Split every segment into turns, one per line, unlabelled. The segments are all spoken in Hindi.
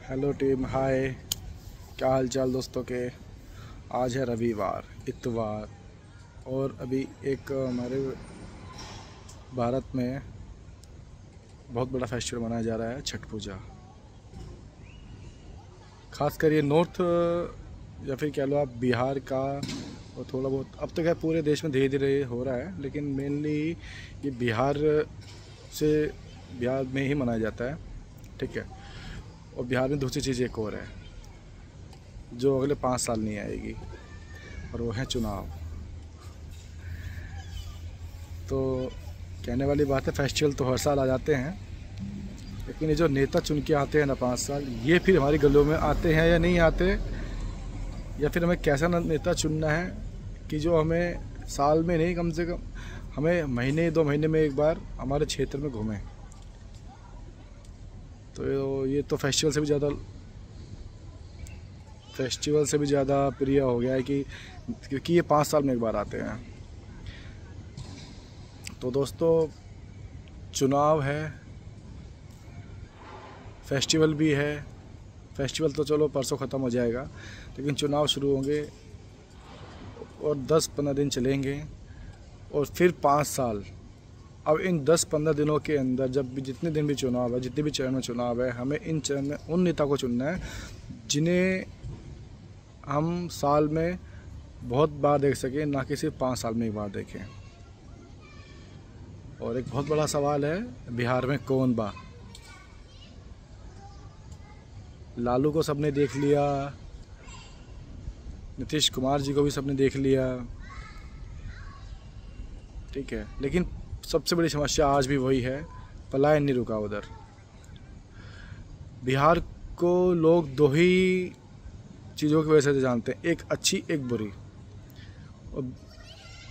हेलो टीम, हाय। क्या हाल चाल दोस्तों के। आज है रविवार, इतवार, और अभी एक हमारे भारत में बहुत बड़ा फेस्टिवल मनाया जा रहा है, छठ पूजा। खासकर ये नॉर्थ या फिर कह लो आप बिहार का, और थोड़ा बहुत अब तक है पूरे देश में धीरे धीरे हो रहा है, लेकिन मेनली ये से बिहार में ही मनाया जाता है। ठीक है। और बिहार में दूसरी चीज़ एक और है जो अगले 5 साल नहीं आएगी, और वो है चुनाव। तो कहने वाली बात है, फेस्टिवल तो हर साल आ जाते हैं, लेकिन ये जो नेता चुन के आते हैं ना 5 साल, ये फिर हमारी गलियों में आते हैं या नहीं आते, या फिर हमें कैसा नेता चुनना है कि जो हमें साल में नहीं, कम से कम हमें महीने 2 महीने में एक बार हमारे क्षेत्र में घूमें। तो ये तो फेस्टिवल से भी ज़्यादा प्रिय हो गया है कि क्योंकि ये 5 साल में एक बार आते हैं। तो दोस्तों, चुनाव है, फेस्टिवल भी है। फेस्टिवल तो चलो परसों ख़त्म हो जाएगा, लेकिन चुनाव शुरू होंगे और 10-15 दिन चलेंगे, और फिर 5 साल। अब इन 10-15 दिनों के अंदर जब भी जितने दिन भी चुनाव है, जितने भी चरण में चुनाव है, हमें इन चरण में उन नेता को चुनना है जिन्हें हम साल में बहुत बार देख सकें, ना कि सिर्फ 5 साल में एक बार देखें। और एक बहुत बड़ा सवाल है, बिहार में कौन बा। लालू को सबने देख लिया, नीतीश कुमार जी को भी सबने देख लिया, ठीक है, लेकिन सबसे बड़ी समस्या आज भी वही है, पलायन नहीं रुका उधर। बिहार को लोग 2 ही चीज़ों की वजह से जानते हैं, एक अच्छी एक बुरी। और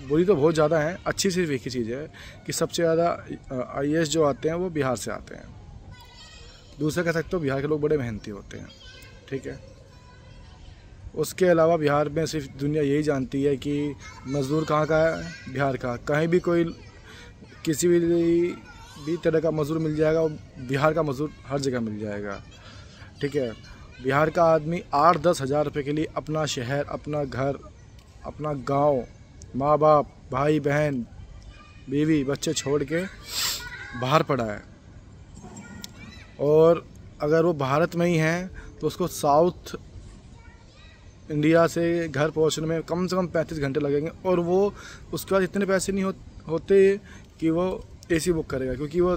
बुरी तो बहुत ज़्यादा है, अच्छी सिर्फ एक ही चीज़ है कि सबसे ज़्यादा IAS जो आते हैं वो बिहार से आते हैं। दूसरा कह सकते हो बिहार के लोग बड़े मेहनती होते हैं, ठीक है। उसके अलावा बिहार में सिर्फ दुनिया यही जानती है कि मज़दूर कहाँ का है, बिहार का। कहीं भी कोई किसी भी तरह का मज़दूर मिल जाएगा, बिहार का मज़दूर हर जगह मिल जाएगा, ठीक है। बिहार का आदमी 8-10 हज़ार रुपये के लिए अपना शहर, अपना घर, अपना गांव, माँ बाप, भाई बहन, बीवी बच्चे छोड़ के बाहर पड़ा है। और अगर वो भारत में ही है तो उसको साउथ इंडिया से घर पहुंचने में कम से कम 35 घंटे लगेंगे, और वो उसके बाद इतने पैसे नहीं होते कि वो AC बुक करेगा, क्योंकि वो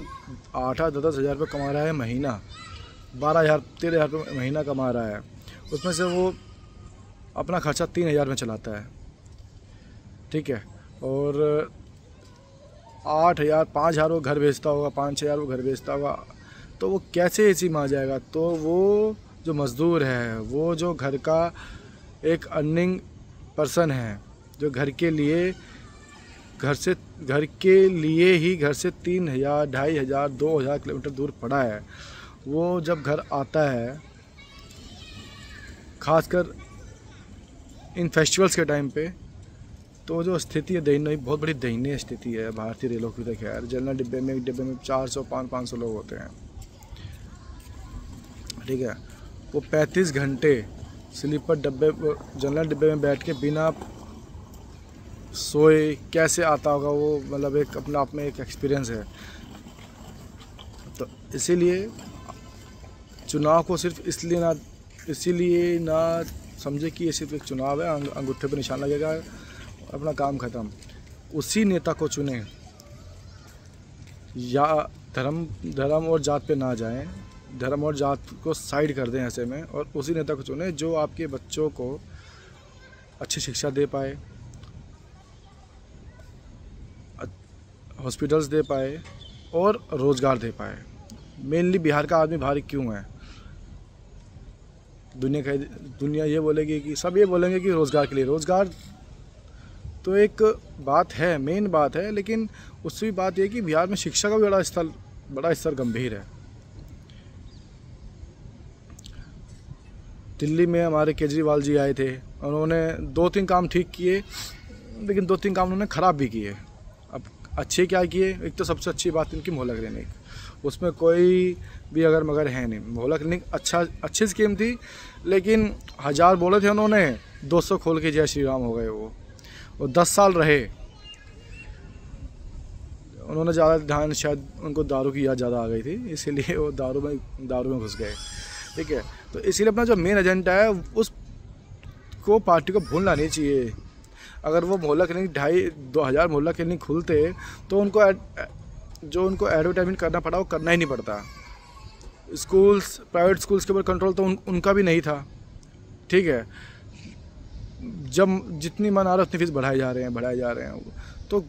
8-10 हज़ार रुपये कमा रहा है महीना, 12,000-13,000 रुपये महीना कमा रहा है। उसमें से वो अपना खर्चा 3,000 में चलाता है, ठीक है। और 8,000 5,000 वो घर भेजता होगा, 5-6,000 वो घर भेजता होगा, तो वो कैसे AC में आ जाएगा। तो वो जो मज़दूर है, वो जो घर का एक अर्निंग पर्सन है, जो घर के लिए घर से 3,000, 2,500, 2,000 किलोमीटर दूर पड़ा है, वो जब घर आता है, खासकर इन फेस्टिवल्स के टाइम पे, तो जो स्थिति है दयनीय, बहुत बड़ी दयनीय स्थिति है भारतीय रेलों की। तो खैर जनरल डिब्बे में, एक डिब्बे में 400-500 लोग होते हैं, ठीक है। वो 35 घंटे स्लीपर डब्बे, जनरल डिब्बे में बैठ के बिना सोए कैसे आता होगा वो, मतलब एक अपना आप में एक एक्सपीरियंस है। तो इसीलिए चुनाव को सिर्फ इसीलिए ना समझे कि ये सिर्फ एक चुनाव है, अंगूठे पर निशान लगेगा, अपना काम ख़त्म। उसी नेता को चुने, या धर्म और जात पे ना जाएं, धर्म और जात को साइड कर दें ऐसे में, और उसी नेता को चुने जो आपके बच्चों को अच्छी शिक्षा दे पाए, हॉस्पिटल्स दे पाए, और रोज़गार दे पाए। मेनली बिहार का आदमी बाहर क्यों है, दुनिया ये बोलेगी कि सब ये बोलेंगे कि रोज़गार के लिए। रोज़गार तो एक बात है, मेन बात है, लेकिन उससे भी बात यह कि बिहार में शिक्षा का भी बड़ा स्तर गंभीर है। दिल्ली में हमारे केजरीवाल जी आए थे, उन्होंने 2-3 काम ठीक किए, लेकिन 2-3 काम उन्होंने ख़राब भी किए। अब अच्छे क्या किए, एक तो सबसे अच्छी बात इनकी मोहल्ला क्लिनिक, उसमें कोई भी अगर मगर है नहीं। मोहल्ला क्लिनिक अच्छी स्कीम थी, लेकिन 1000 बोले थे उन्होंने, 200 खोल के जय श्री राम हो गए वो 10 साल रहे। उन्होंने ज़्यादा ध्यान, शायद उनको दारू की याद ज़्यादा आ गई थी, इसीलिए वो दारू में घुस गए। ठीक है, तो इसीलिए अपना जो मेन एजेंडा है उसको पार्टी को भूलना नहीं चाहिए। अगर वो मोहल्ला क्लिनिक 2500 मोहल्ला क्लिनिक खुलते तो उनको जो उनको एडवर्टाइजमेंट करना पड़ा वो करना ही नहीं पड़ता। स्कूल्स, प्राइवेट स्कूल्स के ऊपर कंट्रोल तो उनका भी नहीं था। ठीक है, जब जितनी मन आ रहा है उतनी फीस बढ़ाए जा रहे हैं। तो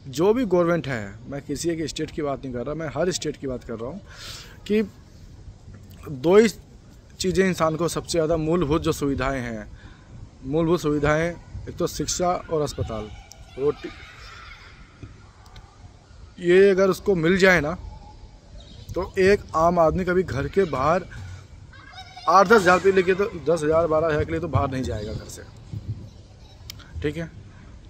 जो भी गवर्नमेंट है, मैं किसी एक स्टेट की बात नहीं कर रहा, मैं हर स्टेट की बात कर रहा हूँ कि 2 ही चीज़ें इंसान को सबसे ज़्यादा मूलभूत जो सुविधाएं हैं, मूलभूत सुविधाएं, एक तो शिक्षा और अस्पताल, रोटी, ये अगर उसको मिल जाए ना तो एक आम आदमी कभी घर के बाहर 8-10 हज़ार के लिए, तो 10,000 12,000 के लिए तो बाहर नहीं जाएगा घर से। ठीक है,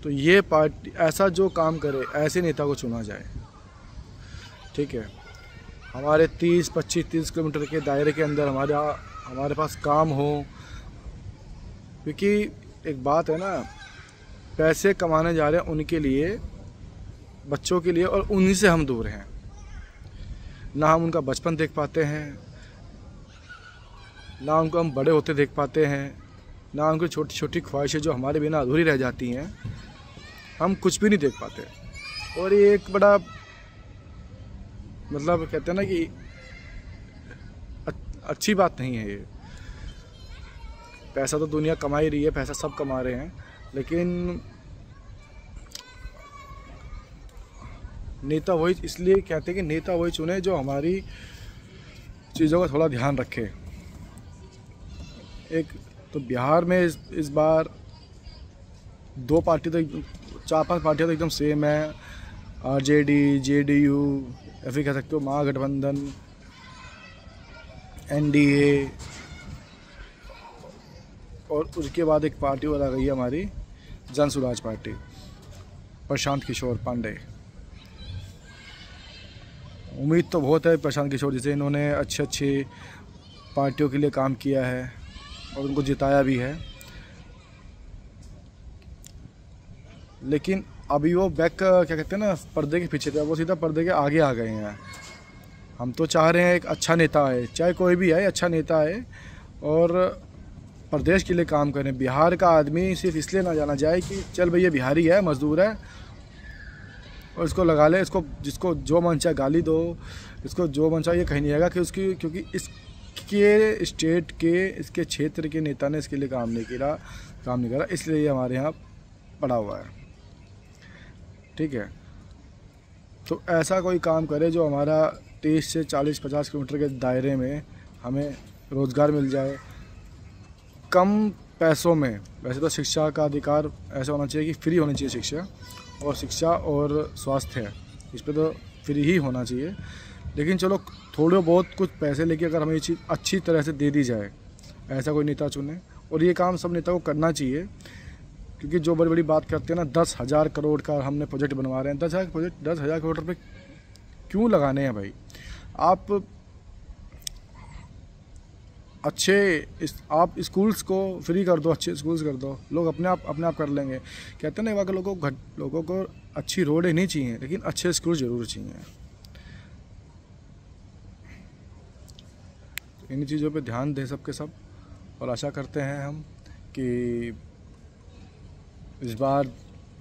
तो ये पार्टी ऐसा जो काम करे, ऐसे नेता को चुना जाए। ठीक है, हमारे 30 किलोमीटर के दायरे के अंदर हमारे पास काम हो, क्योंकि एक बात है ना, पैसे कमाने जा रहे हैं उनके लिए, बच्चों के लिए, और उन्हीं से हम दूर हैं। ना हम उनका बचपन देख पाते हैं, ना उनको हम बड़े होते देख पाते हैं, ना उनकी छोटी छोटी ख्वाहिशें जो हमारे बिना अधूरी रह जाती हैं, हम कुछ भी नहीं देख पाते। और ये एक बड़ा, मतलब कहते हैं ना कि अच्छी बात नहीं है ये। पैसा तो दुनिया कमा ही रही है, पैसा सब कमा रहे हैं, लेकिन नेता वही, इसलिए कहते हैं कि नेता वही चुने जो हमारी चीज़ों का थोड़ा ध्यान रखे। एक तो बिहार में इस बार 2 पार्टी तो 4-5 पार्टियाँ तो एकदम सेम है, RJD, JDU, या फिर कह सकते हो महागठबंधन, NDA, और उसके बाद एक पार्टी और आ गई है हमारी जन सुराज पार्टी, प्रशांत किशोर पांडे। उम्मीद तो बहुत है प्रशांत किशोर जैसे, इन्होंने अच्छे पार्टियों के लिए काम किया है और उनको जिताया भी है, लेकिन अभी वो क्या कहते हैं ना, पर्दे के पीछे थे, वो सीधा पर्दे के आगे आ गए हैं। हम तो चाह रहे हैं एक अच्छा नेता आए, चाहे कोई भी आए, अच्छा नेता आए और प्रदेश के लिए काम करें। बिहार का आदमी सिर्फ इसलिए ना जाना जाए कि चल भैया बिहारी है, मजदूर है, और इसको लगा ले, इसको जिसको जो मन चाहे गाली दो, इसको जो मन चाहे, ये कहीं नहीं आएगा कि उसकी, क्योंकि इसके स्टेट के, इसके क्षेत्र के नेता ने इसके लिए काम नहीं करा, इसलिए ये हमारे यहाँ पड़ा हुआ है। ठीक है, तो ऐसा कोई काम करे जो हमारा 30 से 40-50 किलोमीटर के दायरे में हमें रोज़गार मिल जाए, कम पैसों में। वैसे तो शिक्षा का अधिकार ऐसा होना चाहिए कि फ्री होनी चाहिए शिक्षा और स्वास्थ्य, इस पर तो फ्री ही होना चाहिए, लेकिन चलो थोड़े बहुत कुछ पैसे लेके अगर हमें ये चीज़ अच्छी तरह से दे दी जाए, ऐसा कोई नेता चुने। और ये काम सब नेता को करना चाहिए, क्योंकि जो बड़ी बड़ी बात करते हैं ना, 10,000 करोड़ का हमने प्रोजेक्ट बनवा रहे हैं, 10,000 करोड़ रुपये क्यों लगाने हैं भाई? आप आप स्कूल्स को फ्री कर दो, अच्छे स्कूल्स कर दो, लोग अपने आप कर लेंगे। कहते हैं ना, वहाँ के लोगों को अच्छी रोडें नहीं चाहिए, लेकिन अच्छे स्कूल ज़रूर चाहिए। इन चीज़ों पे ध्यान दें सबके सब, और आशा करते हैं हम कि इस बार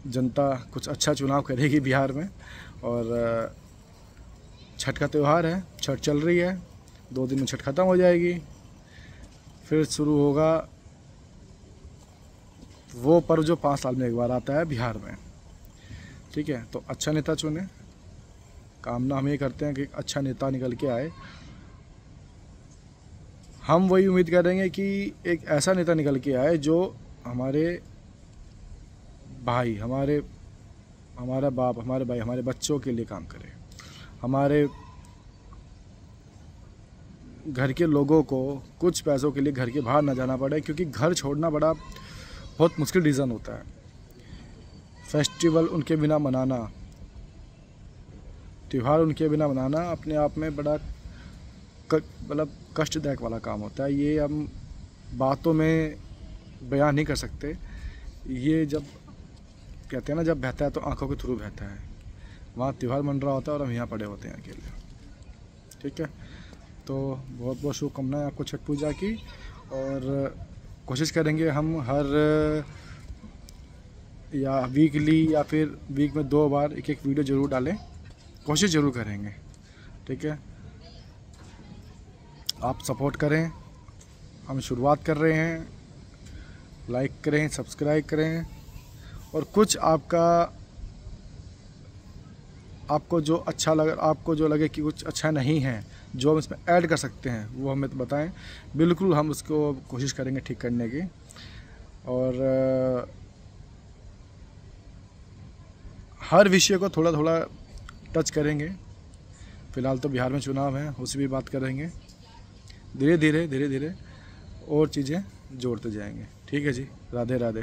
जनता कुछ अच्छा चुनाव करेगी बिहार में। और छठ का त्यौहार है, छठ चल रही है, 2 दिन में छठ ख़त्म हो जाएगी, फिर शुरू होगा वो पर्व जो 5 साल में एक बार आता है बिहार में। ठीक है, तो अच्छा नेता चुने, कामना हम ये करते हैं कि अच्छा नेता निकल के आए। हम वही उम्मीद करेंगे कि एक ऐसा नेता निकल के आए जो हमारे भाई, हमारा बाप, हमारे भाई, हमारे बच्चों के लिए काम करे, हमारे घर के लोगों को कुछ पैसों के लिए घर के बाहर ना जाना पड़े, क्योंकि घर छोड़ना बहुत मुश्किल डिसीजन होता है। फेस्टिवल उनके बिना मनाना त्यौहार उनके बिना मनाना अपने आप में बड़ा मतलब कष्टदायक वाला काम होता है। ये हम बातों में बयान नहीं कर सकते। ये जब कहते हैं ना, जब बहता है तो आंखों के थ्रू बहता है। वहाँ त्यौहार मन रहा होता है और हम यहाँ पड़े होते हैं अकेले। ठीक है, तो बहुत बहुत शुभकामनाएं आपको छठ पूजा की, और कोशिश करेंगे हम हर या वीकली या फिर वीक में 2 बार एक वीडियो ज़रूर डालें, कोशिश ज़रूर करेंगे। ठीक है, आप सपोर्ट करें, हम शुरुआत कर रहे हैं, लाइक करें, सब्सक्राइब करें, और कुछ आपको जो अच्छा लगे, आपको जो लगे कि कुछ अच्छा नहीं है, जो हम इसमें ऐड कर सकते हैं, वो हमें तो बताएं। बिल्कुल हम उसको कोशिश करेंगे ठीक करने की। और हर विषय को थोड़ा थोड़ा टच करेंगे। फ़िलहाल तो बिहार में चुनाव है, उससे भी बात करेंगे। धीरे धीरे और चीज़ें जोड़ते जाएंगे। ठीक है जी, राधे राधे।